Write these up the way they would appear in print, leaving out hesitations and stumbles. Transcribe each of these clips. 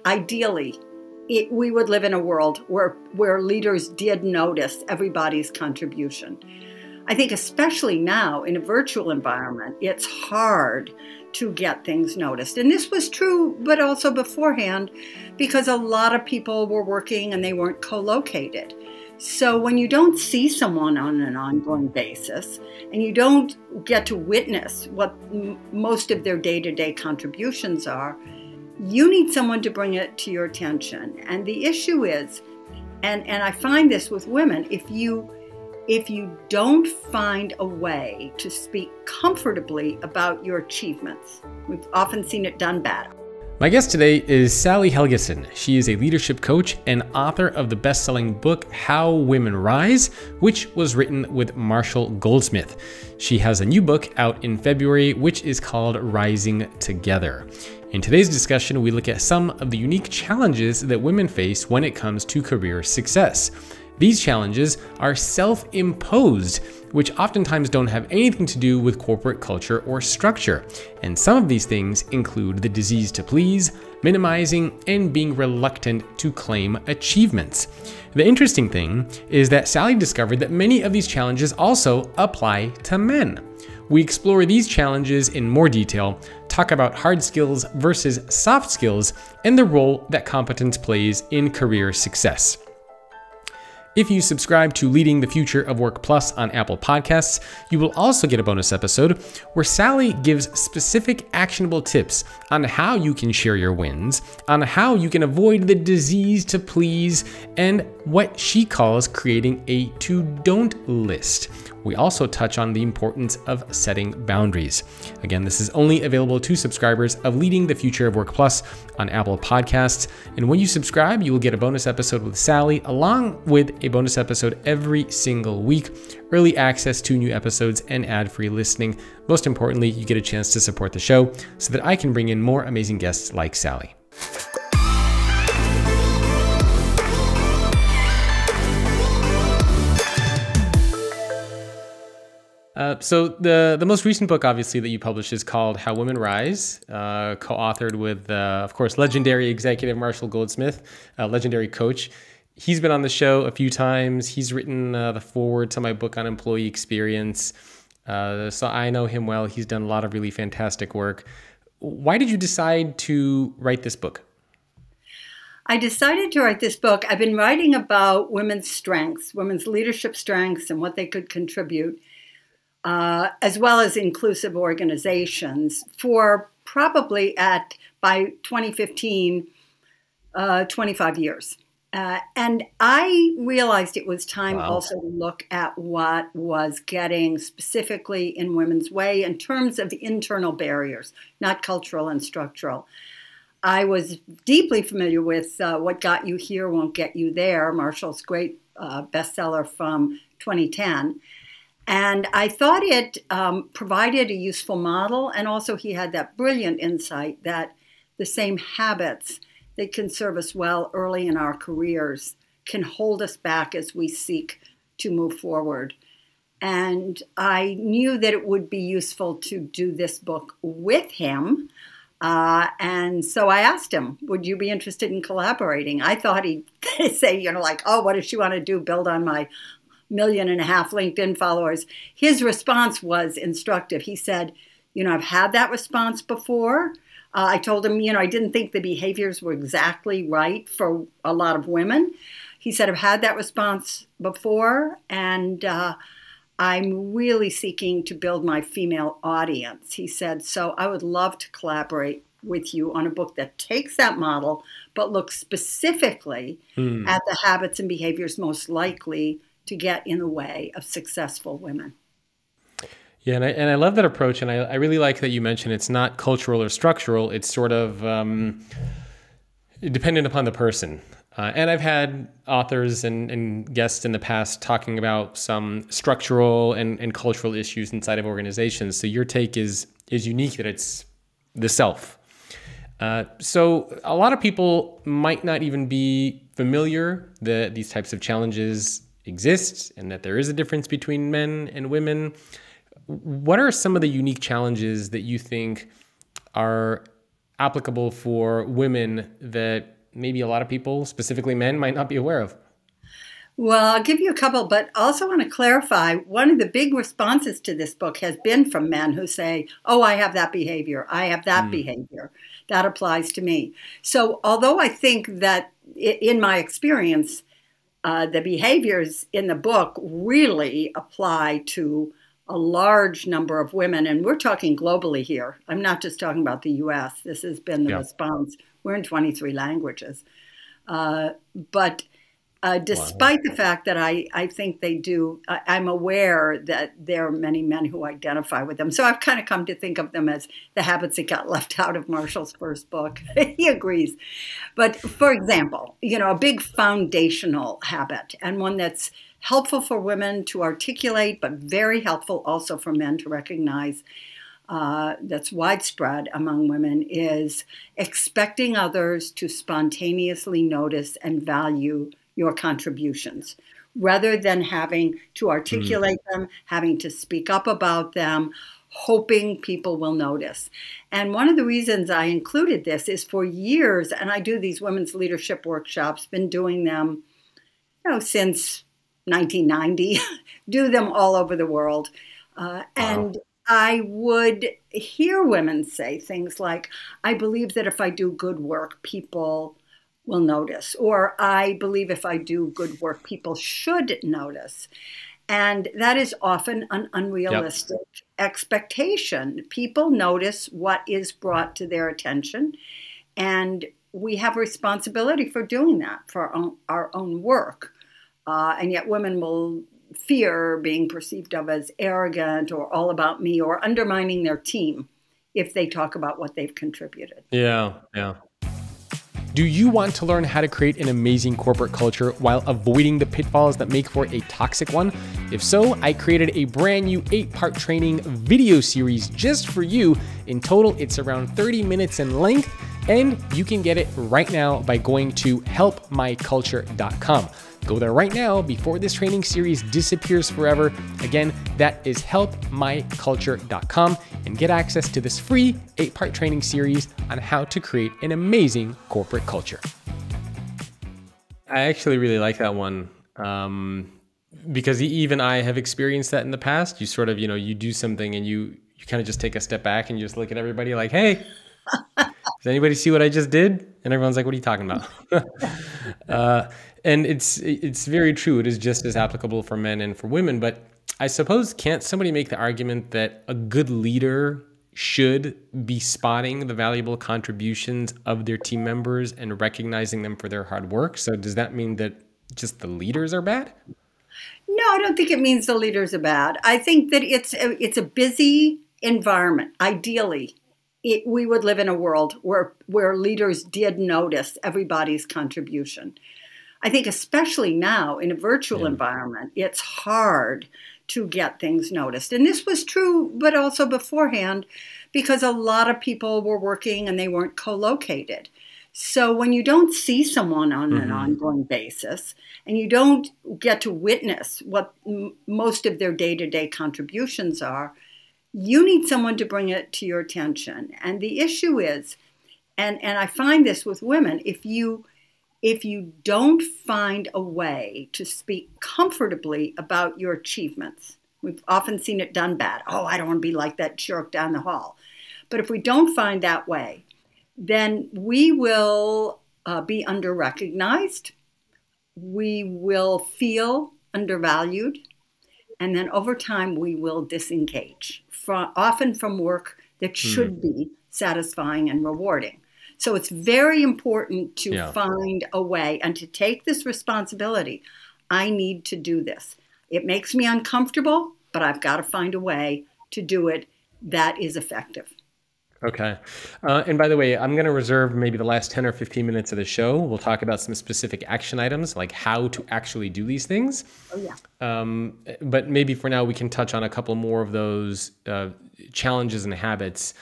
ideally, we would live in a world where leaders did notice everybody's contribution. I think especially now in a virtual environment, it's hard to get things noticed. And this was true, but also beforehand, because a lot of people were working and they weren't co-located. So when you don't see someone on an ongoing basis and you don't get to witness what most of their day-to-day contributions are, you need someone to bring it to your attention. And the issue is, and I find this with women, if you don't find a way to speak comfortably about your achievements, we've often seen it done bad. My guest today is Sally Helgesen. She is a leadership coach and author of the best-selling book, How Women Rise, which was written with Marshall Goldsmith. She has a new book out in February, which is called Rising Together. In today's discussion, we look at some of the unique challenges that women face when it comes to career success. These challenges are self-imposed, which oftentimes don't have anything to do with corporate culture or structure. And some of these things include the disease to please, minimizing, and being reluctant to claim achievements. The interesting thing is that Sally discovered that many of these challenges also apply to men. We explore these challenges in more detail, talk about hard skills versus soft skills, and the role that competence plays in career success. If you subscribe to Leading the Future of Work Plus on Apple Podcasts, you will also get a bonus episode where Sally gives specific actionable tips on how you can share your wins, on how you can avoid the disease to please, and what she calls creating a to-don't list. We also touch on the importance of setting boundaries. Again, this is only available to subscribers of Leading the Future of Work Plus on Apple Podcasts. And when you subscribe, you will get a bonus episode with Sally, along with a bonus episode every single week, early access to new episodes, and ad-free listening. Most importantly, you get a chance to support the show so that I can bring in more amazing guests like Sally. So the most recent book, obviously, that you published is called How Women Rise, co-authored with, of course, legendary executive Marshall Goldsmith, a legendary coach. He's been on the show a few times. He's written the foreword to my book on employee experience. So I know him well. He's done a lot of really fantastic work. Why did you decide to write this book? I decided to write this book. I've been writing about women's strengths, women's leadership strengths, and what they could contribute, as well as inclusive organizations, for probably by 2015, 25 years. And I realized it was time also to look at what was getting specifically in women's way in terms of the internal barriers, not cultural and structural. I was deeply familiar with What Got You Here Won't Get You There, Marshall's great bestseller from 2010. And I thought it provided a useful model, and also he had that brilliant insight that the same habits that can serve us well early in our careers can hold us back as we seek to move forward. And I knew that it would be useful to do this book with him. And so I asked him, would you be interested in collaborating? I thought he'd say, oh, what does she want to do? Build on my 1.5 million LinkedIn followers. His response was instructive. He said, I've had that response before. I told him, I didn't think the behaviors were exactly right for a lot of women. He said, I've had that response before, and I'm really seeking to build my female audience. He said, so I would love to collaborate with you on a book that takes that model, but looks specifically at the habits and behaviors most likely to get in the way of successful women. Yeah, and I love that approach, and I really like that you mentioned it's not cultural or structural. It's sort of dependent upon the person. And I've had authors and guests in the past talking about some structural and cultural issues inside of organizations. So your take is unique, that it's the self. So a lot of people might not even be familiar that these types of challenges exist and that there is a difference between men and women. What are some of the unique challenges that you think are applicable for women that maybe a lot of people, specifically men, might not be aware of? Well, I'll give you a couple, but also want to clarify, one of the big responses to this book has been from men who say, oh, I have that behavior. I have that behavior. That applies to me. So although I think that in my experience, the behaviors in the book really apply to a large number of women, and we're talking globally here. I'm not just talking about the U.S. This has been the response. We're in 23 languages. But despite the fact that I think they do, I'm aware that there are many men who identify with them. So I've kind of come to think of them as the habits that got left out of Marshall's first book. He agrees. But for example, a big foundational habit, and one that's helpful for women to articulate, but very helpful also for men to recognize, that's widespread among women, is expecting others to spontaneously notice and value your contributions, rather than having to articulate them, having to speak up about them, hoping people will notice. And one of the reasons I included this is for years, and I do these women's leadership workshops, been doing them since 1990, do them all over the world. And I would hear women say things like, I believe that if I do good work, people will notice, or I believe if I do good work, people should notice. And that is often an unrealistic expectation. People notice what is brought to their attention, and we have a responsibility for doing that for our own work. And yet women will fear being perceived of as arrogant or all about me or undermining their team if they talk about what they've contributed. Yeah. Do you want to learn how to create an amazing corporate culture while avoiding the pitfalls that make for a toxic one? If so, I created a brand new 8-part training video series just for you. In total, it's around 30 minutes in length, and you can get it right now by going to helpmyculture.com. Go there right now before this training series disappears forever. Again, that is helpmyculture.com, and get access to this free 8-part training series on how to create an amazing corporate culture. I actually really like that one because even I have experienced that in the past. You sort of, you do something and you kind of just take a step back and you just look at everybody like, hey, does anybody see what I just did? And everyone's like, what are you talking about? And it's very true. It is just as applicable for men and for women. But I suppose, can't somebody make the argument that a good leader should be spotting the valuable contributions of their team members and recognizing them for their hard work? So does that mean that just the leaders are bad? No, I don't think it means the leaders are bad. I think that it's a busy environment. Ideally, we would live in a world where leaders did notice everybody's contribution. I think especially now in a virtual environment, it's hard to get things noticed. And this was true, but also beforehand, because a lot of people were working and they weren't co-located. So when you don't see someone on an ongoing basis, and you don't get to witness what most of their day-to-day contributions are, you need someone to bring it to your attention. And the issue is, and I find this with women, if you don't find a way to speak comfortably about your achievements, we've often seen it done bad. Oh, I don't want to be like that jerk down the hall. But if we don't find that way, then we will be under-recognized. We will feel undervalued. And then over time, we will disengage, often from work that should be satisfying and rewarding. So it's very important to find a way and to take this responsibility. I need to do this. It makes me uncomfortable, but I've got to find a way to do it that is effective. Okay. And by the way, I'm going to reserve maybe the last 10 or 15 minutes of the show. We'll talk about some specific action items, like how to actually do these things. Oh, yeah. But maybe for now, we can touch on a couple more of those challenges and habits.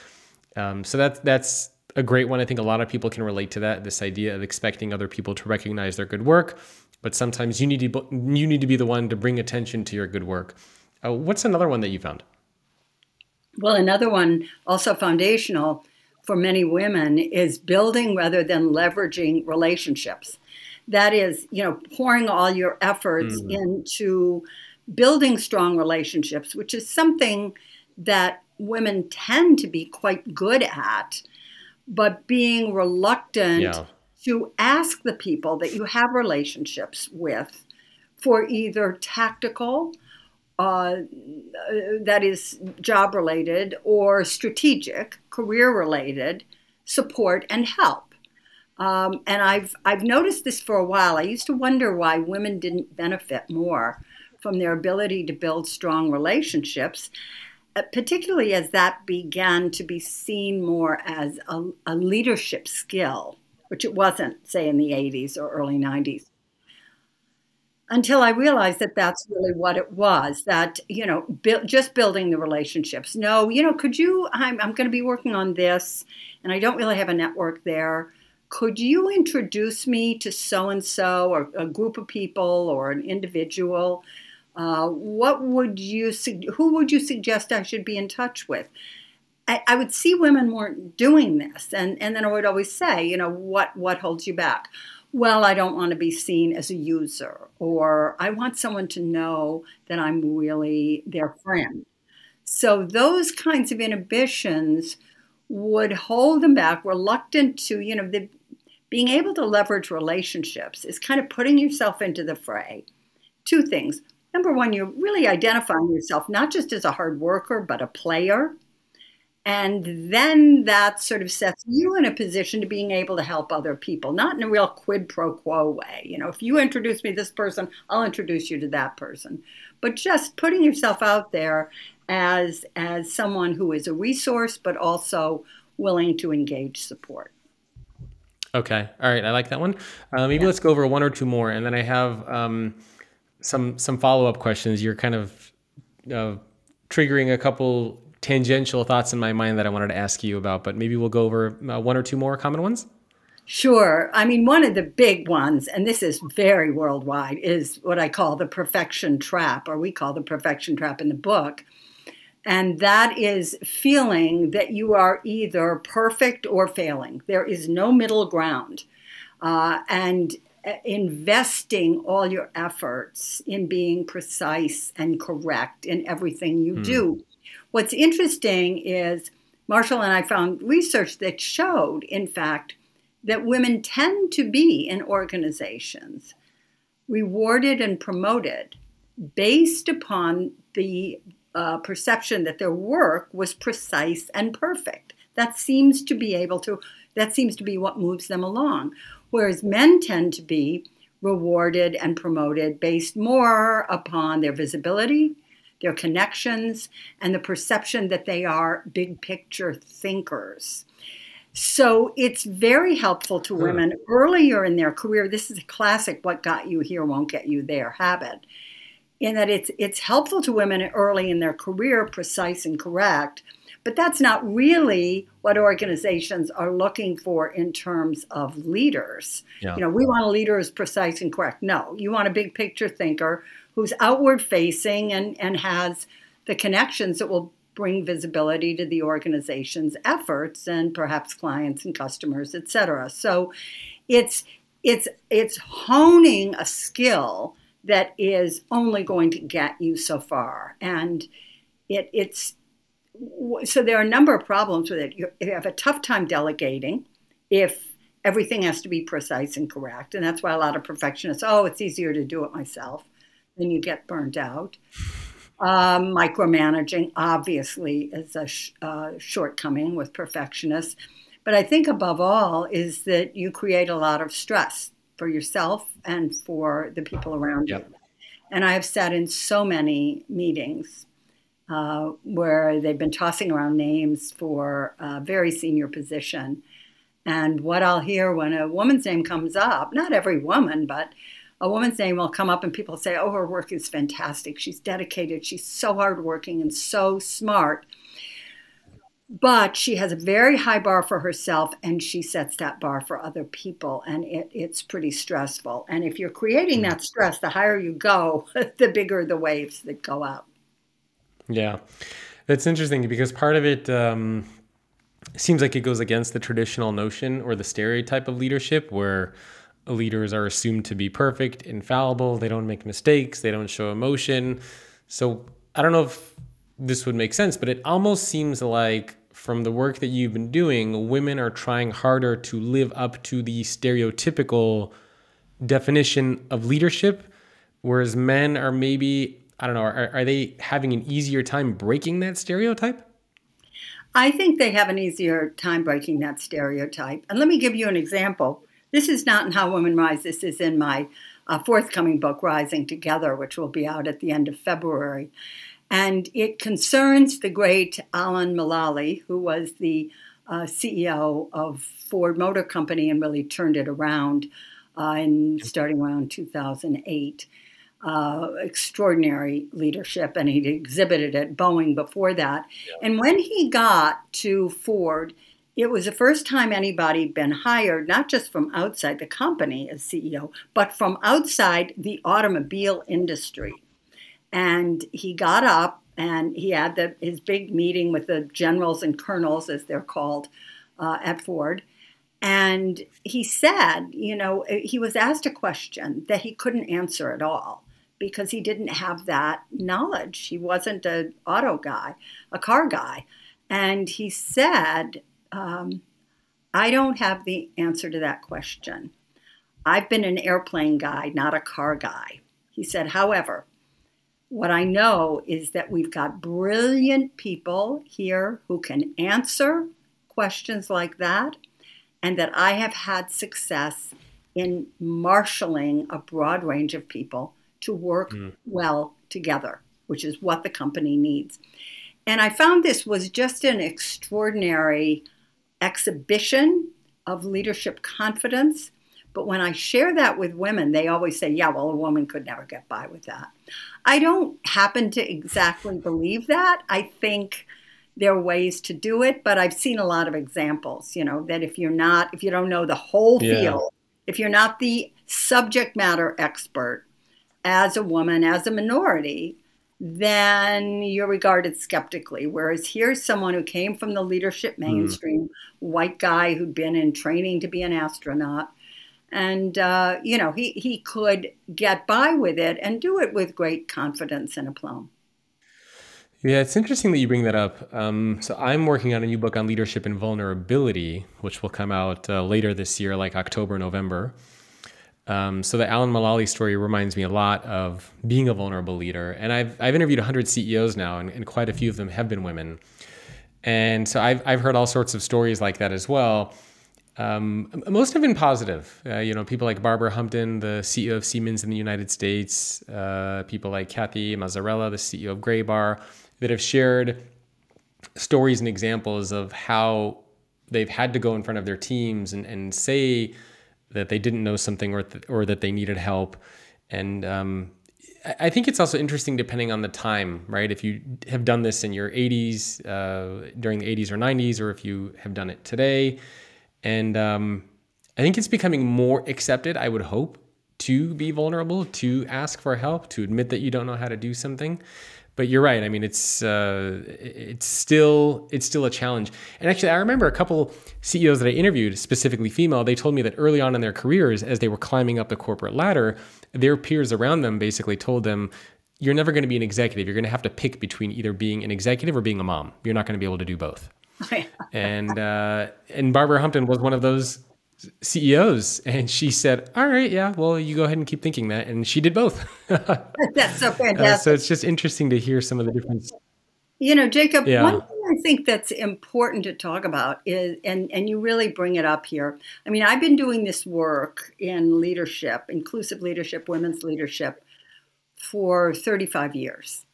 So that's a great one. I think a lot of people can relate to that, this idea of expecting other people to recognize their good work. But sometimes you need to be the one to bring attention to your good work. What's another one that you found? Well, another one, also foundational for many women is building rather than leveraging relationships. That is, pouring all your efforts into building strong relationships, which is something that women tend to be quite good at, but being reluctant to ask the people that you have relationships with for either tactical, that is job related, or strategic, career related support and help. And I've noticed this for a while. I used to wonder why women didn't benefit more from their ability to build strong relationships, particularly as that began to be seen more as a leadership skill, which it wasn't, say, in the 80s or early 90s. Until I realized that that's really what it was, that, just building the relationships. No, could you, I'm going to be working on this, and I don't really have a network there. Could you introduce me to so-and-so, or a group of people, or an individual? Who would you suggest I should be in touch with? I would see women weren't doing this. And then I would always say, what holds you back? Well, I don't want to be seen as a user, or I want someone to know that I'm really their friend. So those kinds of inhibitions would hold them back, reluctant to, being able to leverage relationships is kind of putting yourself into the fray. Two things. Number one, you're really identifying yourself not just as a hard worker, but a player. And then that sort of sets you in a position to being able to help other people, not in a real quid pro quo way. If you introduce me to this person, I'll introduce you to that person. But just putting yourself out there as someone who is a resource, but also willing to engage support. Okay. All right. I like that one. Maybe let's go over one or two more. And then I have some follow-up questions. You're kind of triggering a couple tangential thoughts in my mind that I wanted to ask you about, but maybe we'll go over one or two more common ones. Sure. I mean, one of the big ones, and this is very worldwide, is what I call the perfection trap, or we call the perfection trap in the book. And that is feeling that you are either perfect or failing. There is no middle ground. And investing all your efforts in being precise and correct in everything you do. What's interesting is Marshall and I found research that showed, in fact, that women tend to be in organizations rewarded and promoted based upon the perception that their work was precise and perfect. That seems to be what moves them along. Whereas men tend to be rewarded and promoted based more upon their visibility, their connections, and the perception that they are big picture thinkers. So it's very helpful to women earlier in their career. This is a classic what got you here won't get you there habit, in that it's helpful to women early in their career, precise and correct, but that's not really what organizations are looking for in terms of leaders. Yeah. We want a leader who's precise and correct. No, you want a big picture thinker who's outward facing and has the connections that will bring visibility to the organization's efforts and perhaps clients and customers, et cetera. So it's honing a skill that is only going to get you so far. And so there are a number of problems with it. You have a tough time delegating if everything has to be precise and correct. And that's why a lot of perfectionists, it's easier to do it myself. Then you get burnt out. Micromanaging, obviously, is a shortcoming with perfectionists. But I think above all is that you create a lot of stress for yourself and for the people around you. And I have sat in so many meetings where they've been tossing around names for a very senior position. And what I'll hear when a woman's name comes up, not every woman, but a woman's name will come up and people say, her work is fantastic. She's dedicated. She's so hardworking and so smart. But she has a very high bar for herself, and she sets that bar for other people, and it's pretty stressful. And if you're creating that stress, the higher you go, the bigger the waves that go up. Yeah, that's interesting because part of it, seems like it goes against the traditional notion or the stereotype of leadership where leaders are assumed to be perfect, infallible, they don't make mistakes, they don't show emotion. So I don't know if this would make sense, but it almost seems like from the work that you've been doing, women are trying harder to live up to the stereotypical definition of leadership, whereas men are maybe, I don't know, are they having an easier time breaking that stereotype? I think they have an easier time breaking that stereotype. And let me give you an example. This is not in How Women Rise. This is in my forthcoming book, Rising Together, which will be out at the end of February. And it concerns the great Alan Mulally, who was the CEO of Ford Motor Company and really turned it around starting around 2008. Extraordinary leadership, and he'd exhibited at Boeing before that. Yeah. And when he got to Ford, it was the first time anybody had been hired, not just from outside the company as CEO, but from outside the automobile industry. And he got up and he had his big meeting with the generals and colonels, as they're called, at Ford. And he said, he was asked a question that he couldn't answer at all because he didn't have that knowledge. He wasn't an auto guy, a car guy. And he said, I don't have the answer to that question. I've been an airplane guy, not a car guy. He said, however, what I know is that we've got brilliant people here who can answer questions like that, and that I have had success in marshaling a broad range of people to work well together, which is what the company needs. And I found this was just an extraordinary exhibition of leadership confidence. But when I share that with women, they always say, yeah, well, a woman could never get by with that. I don't happen to exactly believe that. I think there are ways to do it, but I've seen a lot of examples, that if you don't know the whole field, if you're not the subject matter expert as a woman, as a minority, then you're regarded skeptically. Whereas here's someone who came from the leadership mainstream, white guy who'd been in training to be an astronaut. And, he could get by with it and do it with great confidence and aplomb. Yeah, it's interesting that you bring that up. So I'm working on a new book on leadership and vulnerability, which will come out later this year, like October, November. So the Alan Mulally story reminds me a lot of being a vulnerable leader. And I've interviewed 100 CEOs now, and quite a few of them have been women. And so I've heard all sorts of stories like that as well. Most have been positive. People like Barbara Humpton, the CEO of Siemens in the United States, people like Kathy Mazzarella, the CEO of Graybar, that have shared stories and examples of how they've had to go in front of their teams and say that they didn't know something or that they needed help. And I think it's also interesting depending on the time, right? If you have done this in your 80s, during the 80s or 90s, or if you have done it today. And I think it's becoming more accepted, I would hope, to be vulnerable, to ask for help, to admit that you don't know how to do something. But you're right. I mean, it's still a challenge. And actually, I remember a couple CEOs that I interviewed, specifically female, they told me that early on in their careers, as they were climbing up the corporate ladder, their peers around them basically told them, you're never going to be an executive. You're going to have to pick between either being an executive or being a mom. You're not going to be able to do both. And Barbara Humpton was one of those CEOs, and she said, all right, yeah, well, you go ahead and keep thinking that. And she did both. That's so fantastic. So it's just interesting to hear some of the difference. Jacob, one thing I think that's important to talk about is, and you really bring it up here. I mean, I've been doing this work in leadership, inclusive leadership, women's leadership, for 35 years.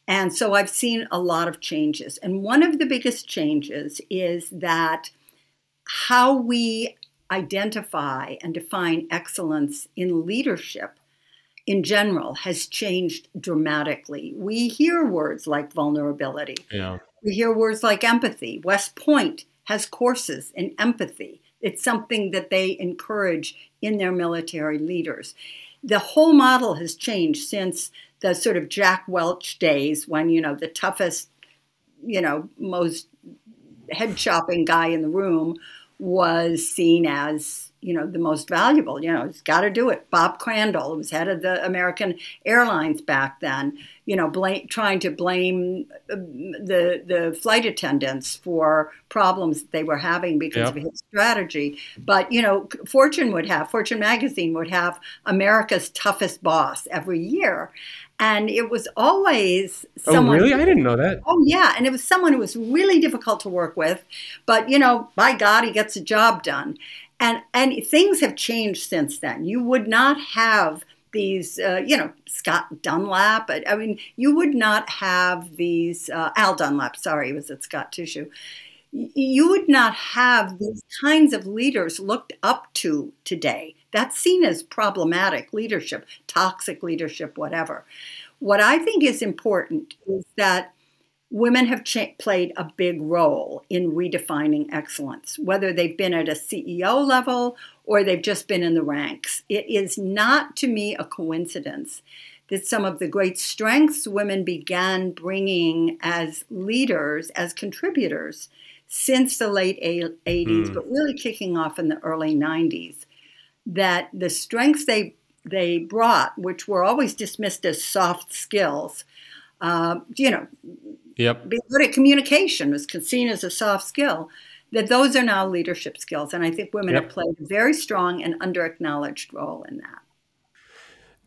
And so I've seen a lot of changes. And one of the biggest changes is that how we identify and define excellence in leadership in general has changed dramatically. We hear words like vulnerability. Yeah. We hear words like empathy. West Point has courses in empathy. It's something that they encourage in their military leaders. The whole model has changed since the sort of Jack Welch days when, the toughest, most head chopping guy in the room was seen as, the most valuable. He's got to do it. Bob Crandall, who was head of the American Airlines back then, trying to blame the flight attendants for problems that they were having because of his strategy. But, Fortune magazine would have America's toughest boss every year. And it was always someone. Oh, really? I didn't know that. Oh, yeah. And it was someone who was really difficult to work with. But, by God, he gets the job done. And things have changed since then. You would not have these, Scott Dunlap. I mean, you would not have these, Al Dunlap, sorry, he was at Scott Tissue. You would not have these kinds of leaders looked up to today. That's seen as problematic leadership, toxic leadership, whatever. What I think is important is that women have played a big role in redefining excellence, whether they've been at a CEO level or they've just been in the ranks. It is not, to me, a coincidence that some of the great strengths women began bringing as leaders, as contributors, since the late 80s, but really kicking off in the early 90s, that the strengths they brought, which were always dismissed as soft skills, being good at communication was seen as a soft skill, that those are now leadership skills. And I think women have played a very strong and under-acknowledged role in that.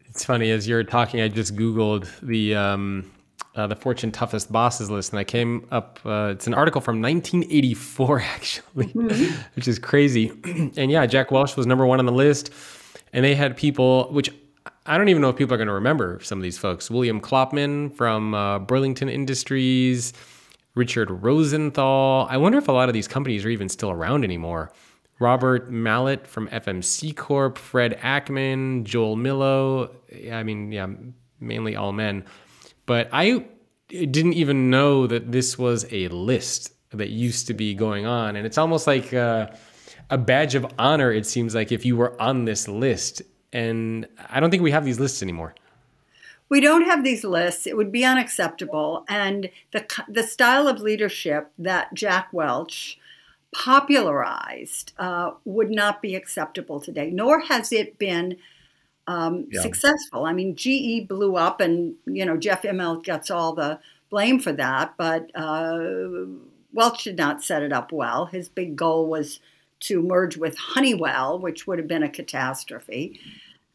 It's funny, as you're talking, I just Googled the Fortune Toughest Bosses list, and I came up, it's an article from 1984, actually, which is crazy. And yeah, Jack Welch was number 1 on the list, and they had people, which I don't even know if people are going to remember some of these folks. William Klopman from Burlington Industries, Richard Rosenthal. I wonder if a lot of these companies are even still around anymore. Robert Mallet from FMC Corp, Fred Ackman, Joel Millo. I mean, yeah, mainly all men. But I didn't even know that this was a list that used to be going on. And it's almost like a badge of honor, it seems like, if you were on this list. And I don't think we have these lists anymore. We don't have these lists. It would be unacceptable. And the style of leadership that Jack Welch popularized would not be acceptable today, nor has it been successful. I mean, GE blew up, and Jeff Immelt gets all the blame for that. But Welch did not set it up well. His big goal was to merge with Honeywell, which would have been a catastrophe.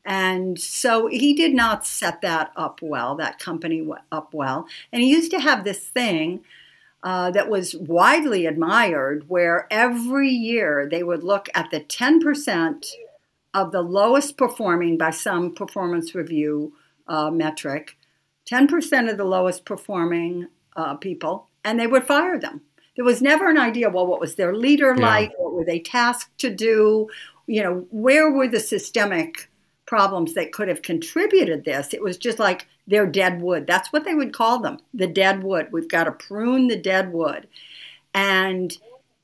And so he did not set that up well, that company up well. And he used to have this thing that was widely admired, where every year they would look at the 10% of the lowest performing by some performance review metric, 10% of the lowest performing people, and they would fire them. There was never an idea, well, what was their leader like? What were they tasked to do? Where were the systemic problems that could have contributed this? It was just like they're dead wood. That's what they would call them, the dead wood. We've got to prune the dead wood. And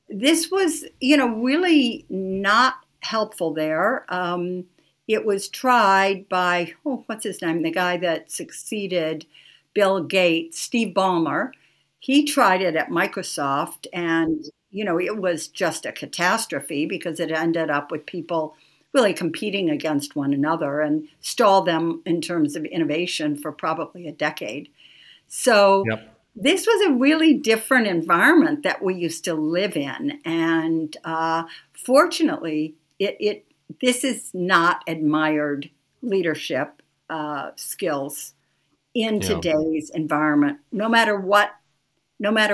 this was, really not helpful there. It was tried by, what's his name? The guy that succeeded Bill Gates, Steve Ballmer. He tried it at Microsoft, and, it was just a catastrophe because it ended up with people really competing against one another and stalled them in terms of innovation for probably a decade. So this was a really different environment that we used to live in. And fortunately, this is not admired leadership skills in today's environment, no matter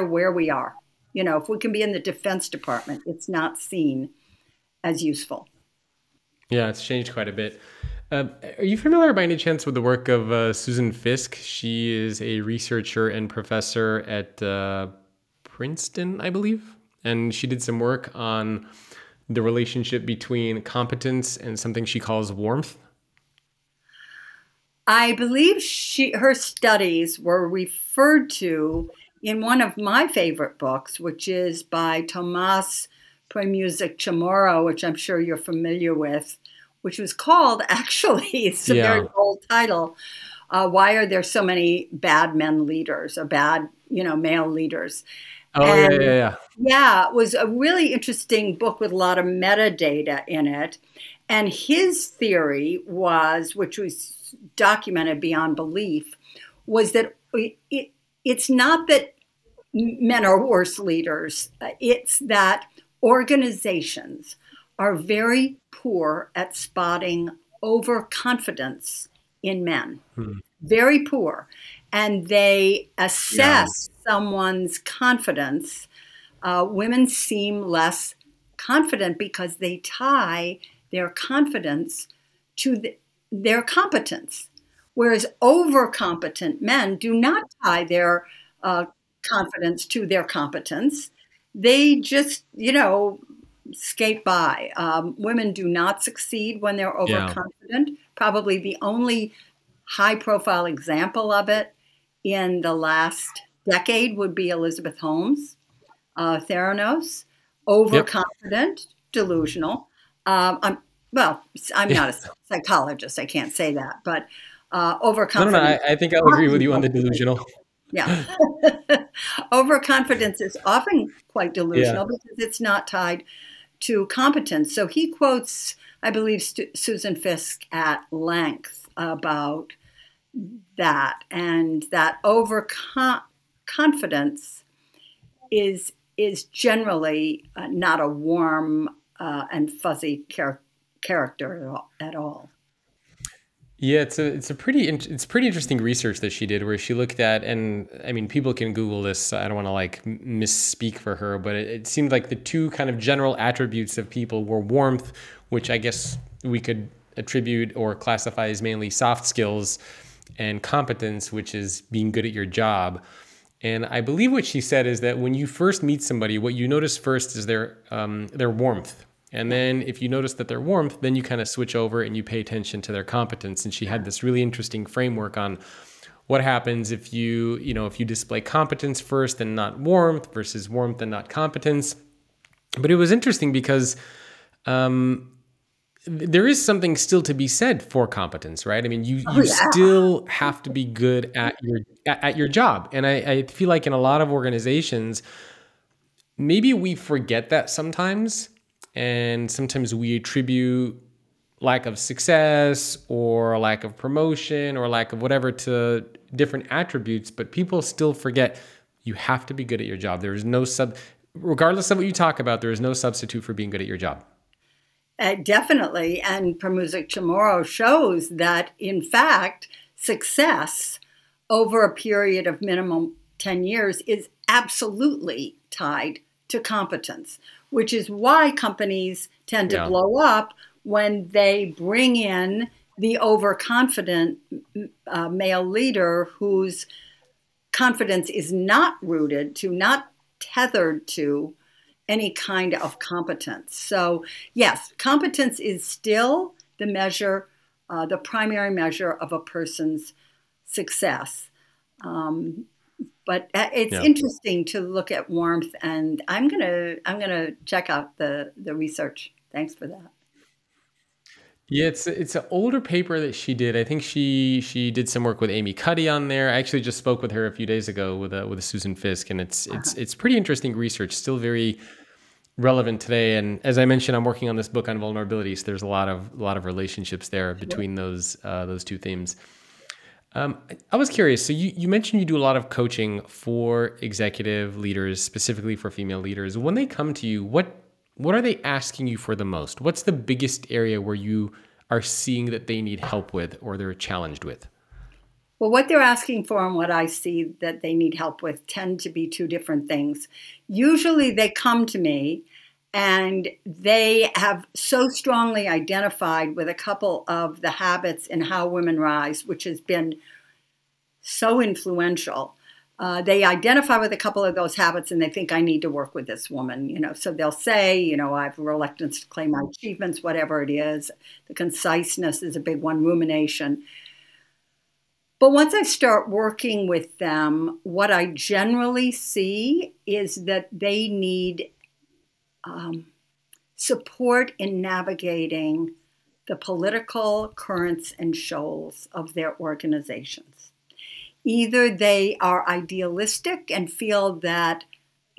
where we are. If we can be in the Defense Department, it's not seen as useful. Yeah, it's changed quite a bit. Are you familiar by any chance with the work of Susan Fiske? She is a researcher and professor at Princeton, I believe. And she did some work on the relationship between competence and something she calls warmth. I believe her studies were referred to in one of my favorite books, which is by Tomás Premuzic Chamorro, which I'm sure you're familiar with, which was called, actually, it's a very bold title, Why Are There So Many Bad Men Leaders, or Bad, Male Leaders? Oh, yeah, yeah, yeah. Yeah, it was a really interesting book with a lot of metadata in it. And his theory was, which was documented beyond belief, was that it's not that men are worse leaders, it's that organizations are very poor at spotting overconfidence in men. Very poor. And they Yeah. assess someone's confidence. Women seem less confident because they tie their confidence to their competence, whereas overcompetent men do not tie their confidence to their competence. They just, skate by. Women do not succeed when they're Yeah. overconfident. Probably the only high-profile example of it in the last decade would be Elizabeth Holmes. Theranos, Yep. overconfident, delusional. I'm not Yeah. a psychologist. I can't say that, but No, no, no. overconfident. I think I'll agree with you on the delusional. Yeah, overconfidence is often quite Yeah. delusional because it's not tied to competence. So he quotes, I believe, Susan Fiske at length about that, and that overconfidence is generally not a warm and fuzzy character at all. Yeah, it's pretty interesting research that she did, where she looked at, and I mean, people can Google this. I don't want to like misspeak for her, but it seemed like the two kind of general attributes of people were warmth, which I guess we could attribute or classify as mainly soft skills, and competence, which is being good at your job. And I believe what she said is that when you first meet somebody, what you notice first is their warmth. And then if you notice that they're warmth, then you kind of switch over and you pay attention to their competence. And she had this really interesting framework on what happens if you display competence first and not warmth versus warmth and not competence. But it was interesting because there is something still to be said for competence, right? I mean, you still have to be good at your job. And I feel like in a lot of organizations, maybe we forget that sometimes. And sometimes we attribute lack of success or lack of promotion or lack of whatever to different attributes, but people still forget you have to be good at your job. There is no regardless of what you talk about, there is no substitute for being good at your job. Definitely. And Pramuzik Chamorro shows that, in fact, success over a period of minimum 10 years is absolutely tied to competence, which is why companies tend to blow up when they bring in the overconfident male leader whose confidence is not rooted to, not tethered to any kind of competence. So yes, competence is still the measure, the primary measure of a person's success. But it's interesting to look at warmth, and I'm gonna check out the research. Thanks for that. Yeah, it's an older paper that she did. I think she did some work with Amy Cuddy on there. I actually just spoke with her a few days ago with a Susan Fiske, and it's pretty interesting research, still very relevant today. And as I mentioned, I'm working on this book on vulnerability, so there's a lot of relationships there between those two themes. I was curious. So you mentioned you do a lot of coaching for executive leaders, specifically for female leaders. When they come to you, what are they asking you for the most? What's the biggest area where you are seeing that they need help with or they're challenged with? Well, what they're asking for and what I see that they need help with tend to be two different things. Usually they come to me and they have so strongly identified with a couple of the habits in How Women Rise, which has been so influential. They identify with a couple of those habits and they think, I need to work with this woman. So they'll say, I have reluctance to claim my achievements, whatever it is. The conciseness is a big one, rumination. But once I start working with them, what I generally see is that they need support in navigating the political currents and shoals of their organizations. Either they are idealistic and feel that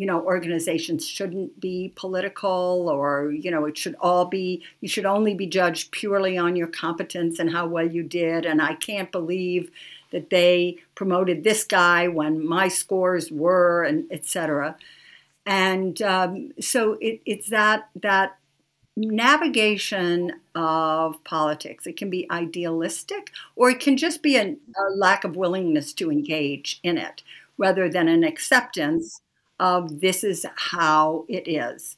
organizations shouldn't be political, or, it should all be, you should only be judged purely on your competence and how well you did. And I can't believe that they promoted this guy when my scores were, and et cetera. And so it's that navigation of politics. It can be idealistic, or it can just be a lack of willingness to engage in it, rather than an acceptance of this is how it is.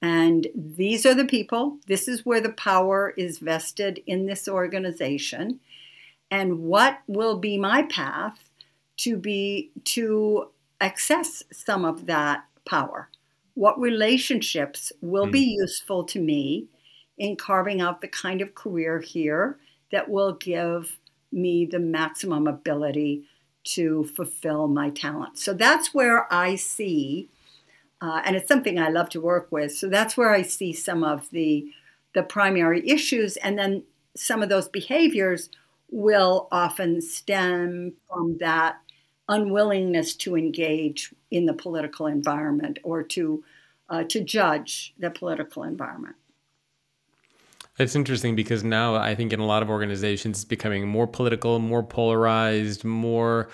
And these are the people. This is where the power is vested in this organization. And what will be my path to access some of that power? What relationships will be useful to me in carving out the kind of career here that will give me the maximum ability to fulfill my talent? So that's where I see, and it's something I love to work with, so that's where I see some of the primary issues. And then some of those behaviors will often stem from that unwillingness to engage in the political environment, or to judge the political environment. It's interesting because now I think in a lot of organizations it's becoming more political, more polarized, more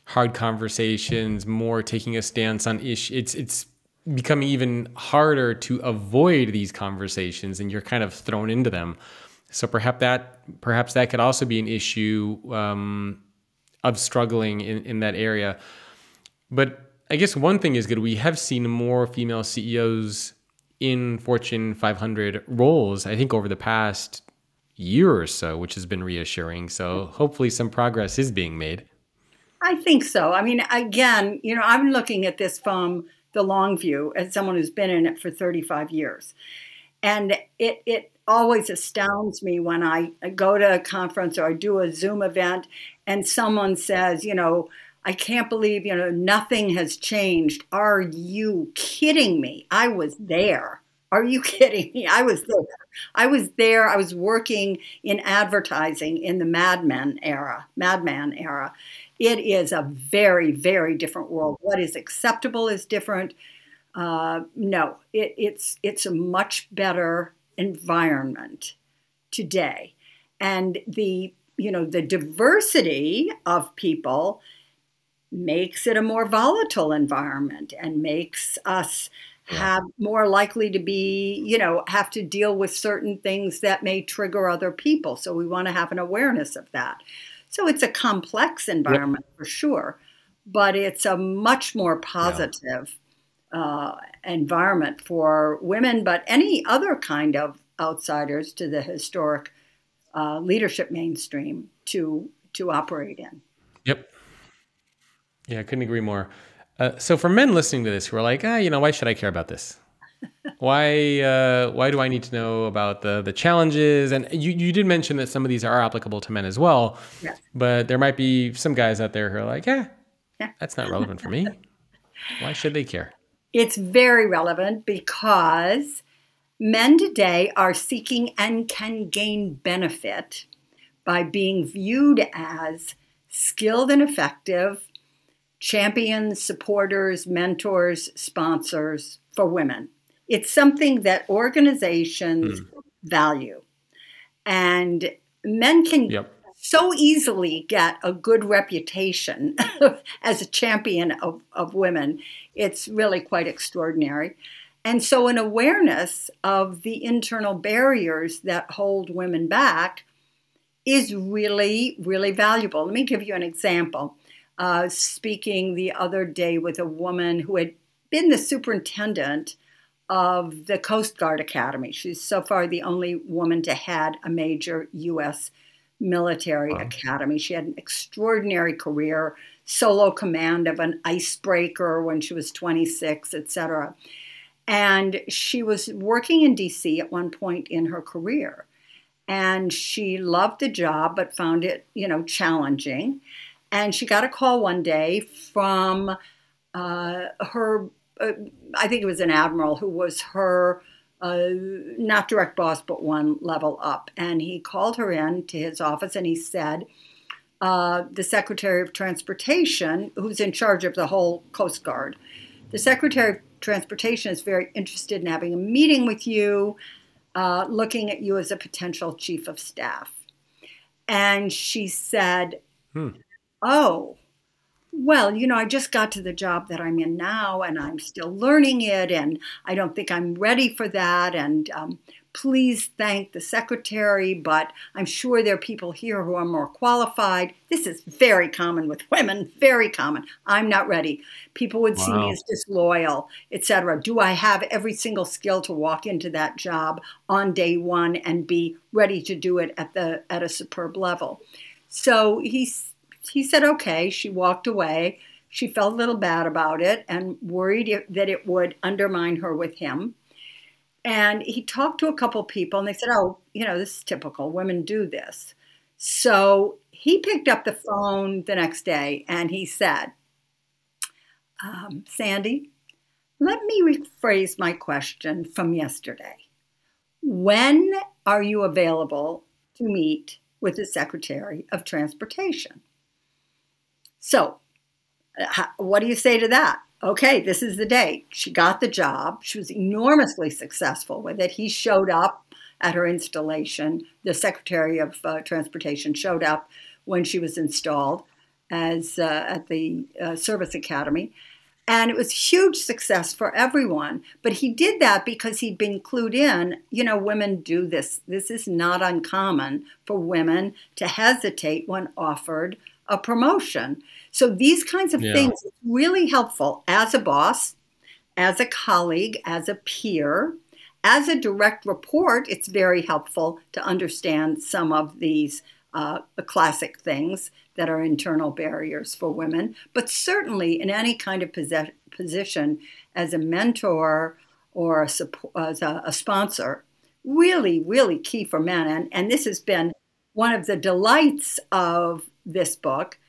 hard conversations, more taking a stance on issues. It's becoming even harder to avoid these conversations, and you're kind of thrown into them. So perhaps that could also be an issue of struggling in that area. But I guess one thing is good. We have seen more female CEOs in Fortune 500 roles, I think, over the past year or so, which has been reassuring. So hopefully some progress is being made. I think so. I mean, again, I'm looking at this from the long view as someone who's been in it for 35 years. And it always astounds me when I go to a conference or I do a Zoom event and someone says, I can't believe, nothing has changed. Are you kidding me? I was there. Are you kidding me? I was there. I was working in advertising in the Mad Men era. It is a very, very different world. What is acceptable is different. No, it's a much better environment today. And the diversity of people makes it a more volatile environment and makes us have more likely to be, have to deal with certain things that may trigger other people. So we want to have an awareness of that. So it's a complex environment for sure, but it's a much more positive environment for women, but any other kind of outsiders to the historic leadership mainstream to operate in. Yep. Yeah, I couldn't agree more. So for men listening to this who are like, why should I care about this? Why do I need to know about the challenges? And you did mention that some of these are applicable to men as well. Yes. But there might be some guys out there who are like, that's not relevant for me. Why should they care? It's very relevant because men today are seeking and can gain benefit by being viewed as skilled and effective champions, supporters, mentors, sponsors for women. It's something that organizations value. And men can so easily get a good reputation as a champion of women. It's really quite extraordinary. And so an awareness of the internal barriers that hold women back is really, really valuable. Let me give you an example. Speaking the other day with a woman who had been the superintendent of the Coast Guard Academy. She's so far the only woman to head a major U.S. military academy. She had an extraordinary career, solo command of an icebreaker when she was 26, etc. And she was working in D.C. at one point in her career. And she loved the job, but found it, challenging. And she got a call one day from her, I think it was an admiral who was her, not direct boss, but one level up. And he called her in to his office and he said, the Secretary of Transportation, who's in charge of the whole Coast Guard, the Secretary of Transportation is very interested in having a meeting with you, looking at you as a potential chief of staff. And she said, oh, well, you know, I just got to the job that I'm in now, and I'm still learning it, and I don't think I'm ready for that. And please thank the secretary, but I'm sure there are people here who are more qualified. This is very common with women, very common. I'm not ready. People would see me as disloyal, etc. Do I have every single skill to walk into that job on day one and be ready to do it at a superb level? So he said, okay. She walked away. She felt a little bad about it and worried that it would undermine her with him. And he talked to a couple people, and they said, oh, you know, this is typical. Women do this. So he picked up the phone the next day, and he said, Sandy, let me rephrase my question from yesterday. When are you available to meet with the Secretary of Transportation? So what do you say to that? Okay, this is the date. She got the job. She was enormously successful with it. He showed up at her installation. The Secretary of Transportation showed up when she was installed as at the Service Academy. And it was a huge success for everyone. But he did that because he'd been clued in, you know, women do this. This is not uncommon for women to hesitate when offered a promotion. So these kinds of things are really helpful as a boss, as a colleague, as a peer, as a direct report. It's very helpful to understand some of these classic things that are internal barriers for women, but certainly in any kind of position as a mentor or as a sponsor, really, really key for men. And this has been one of the delights of this book,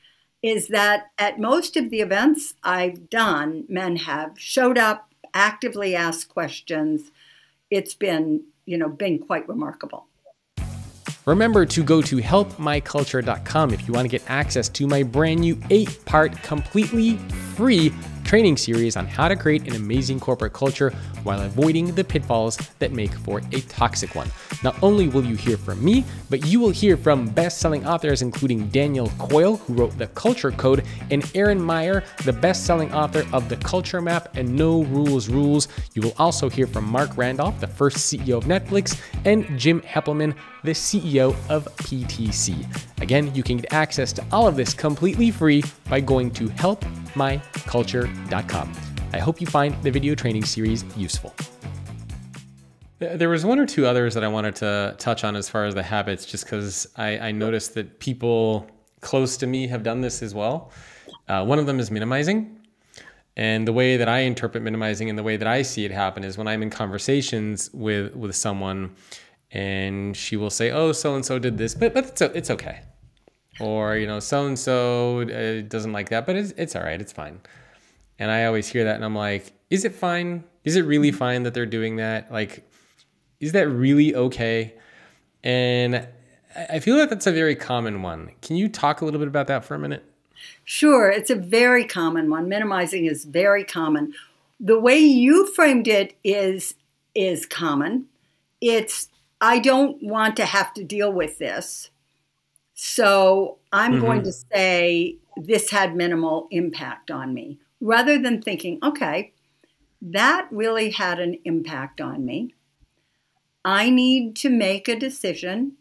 is that at most of the events I've done, men have showed up, actively asked questions. It's been, you know, been quite remarkable. Remember to go to helpmyculture.com if you want to get access to my brand new 8-part completely free training series on how to create an amazing corporate culture while avoiding the pitfalls that make for a toxic one. Not only will you hear from me, but you will hear from best-selling authors including Daniel Coyle, who wrote The Culture Code, and Erin Meyer, the best-selling author of The Culture Map and No Rules Rules. You will also hear from Mark Randolph, the first CEO of Netflix, and Jim Heppelman, the CEO of PTC. Again, you can get access to all of this completely free by going to helpmyculture.com. I hope you find the video training series useful. There was one or two others that I wanted to touch on as far as the habits, just because I noticed that people close to me have done this as well. One of them is minimizing. And the way that I interpret minimizing and the way that I see it happen is when I'm in conversations with someone and she will say, oh, so-and-so did this, but it's okay. Or, you know, so-and-so doesn't like that, but it's all right, it's fine. And I always hear that and I'm like, is it fine? Is it really fine that they're doing that? Like, is that really okay? And I feel like that's a very common one. Can you talk a little bit about that for a minute? Sure, it's a very common one. Minimizing is very common. The way you framed it is common. It's, I don't want to have to deal with this, so I'm going to say this had minimal impact on me, rather than thinking, okay, that really had an impact on me. I need to make a decision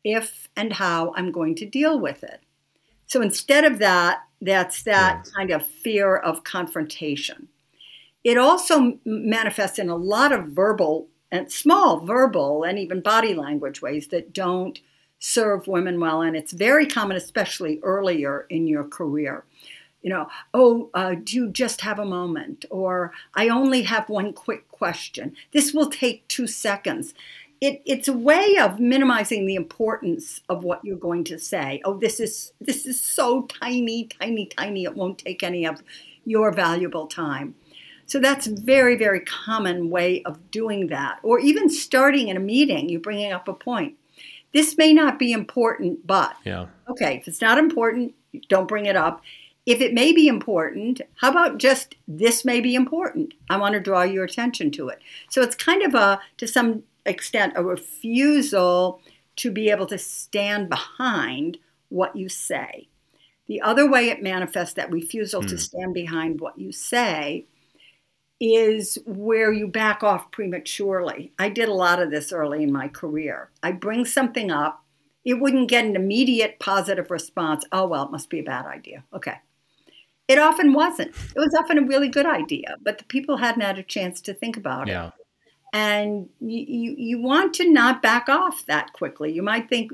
if and how I'm going to deal with it. So instead of that, that's that kind of fear of confrontation. It also manifests in a lot of verbal and small verbal and even body language ways that don't serve women well. And it's very common, especially earlier in your career. You know, do you just have a moment? Or I only have one quick question. This will take 2 seconds. It's a way of minimizing the importance of what you're going to say. Oh, this is so tiny, tiny, tiny. It won't take any of your valuable time. So that's a very, very common way of doing that. Or even starting in a meeting, you're bringing up a point. This may not be important, but okay, if it's not important, don't bring it up. if it may be important, how about just this may be important? I want to draw your attention to it. So it's kind of to some extent, a refusal to be able to stand behind what you say. The other way it manifests, that refusal to stand behind what you say, is where you back off prematurely. I did a lot of this early in my career. I bring something up. It wouldn't get an immediate positive response. Oh, well, it must be a bad idea. Okay. It often wasn't. It was often a really good idea, but the people hadn't had a chance to think about it. And you want to not back off that quickly. You might think,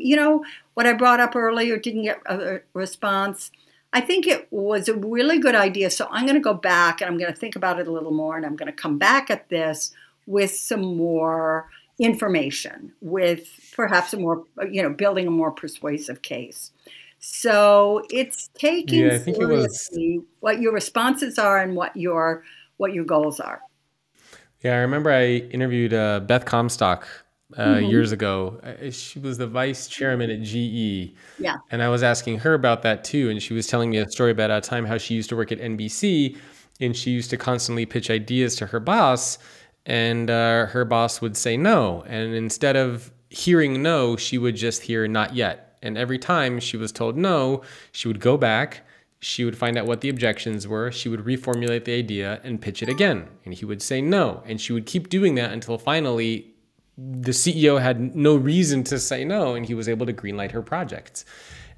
what I brought up earlier didn't get a response. I think it was a really good idea, so I'm going to go back and I'm going to think about it a little more, and I'm going to come back at this with some more information, with perhaps a more, building a more persuasive case. So it's taking seriously what your responses are and what your goals are. Yeah, I remember I interviewed Beth Comstock years ago. She was the vice chairman at GE. Yeah. And I was asking her about that too. And she was telling me a story about a time how she used to work at NBC, and she used to constantly pitch ideas to her boss, and her boss would say no. And instead of hearing no, she would just hear not yet. And every time she was told no, she would go back. She would find out what the objections were. She would reformulate the idea and pitch it again. And he would say no. And she would keep doing that until finally the CEO had no reason to say no, and he was able to greenlight her projects.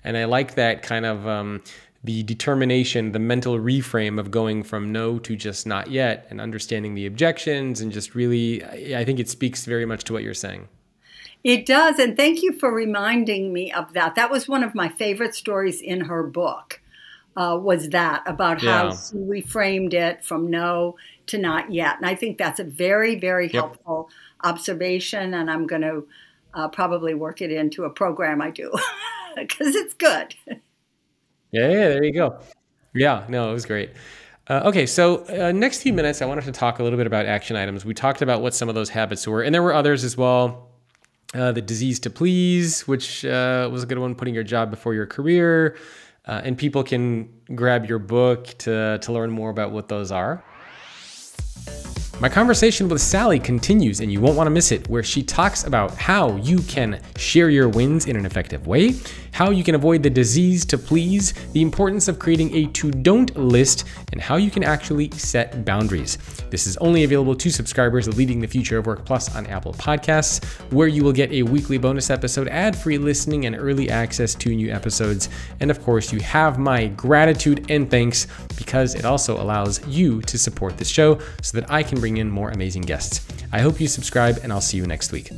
And I like that kind of the determination, the mental reframe of going from no to just not yet, and understanding the objections, and just really, I think it speaks very much to what you're saying. It does. And thank you for reminding me of that. That was one of my favorite stories in her book. Was that about how she reframed it from no to not yet. And I think that's a very, very helpful observation. And I'm going to probably work it into a program I do because it's good. Yeah, there you go. Yeah, no, it was great. Okay, so next few minutes, I wanted to talk a little bit about action items. We talked about what some of those habits were, and there were others as well. The disease to please, which was a good one, putting your job before your career. And people can grab your book to learn more about what those are. My conversation with Sally continues, and you won't want to miss it, where she talks about how you can share your wins in an effective way, how you can avoid the disease to please, the importance of creating a to-don't list, and how you can actually set boundaries. This is only available to subscribers of Leading the Future of Work Plus on Apple Podcasts, where you will get a weekly bonus episode, ad-free listening, and early access to new episodes. And of course, you have my gratitude and thanks, because it also allows you to support this show so that I can bring in more amazing guests. I hope you subscribe, and I'll see you next week.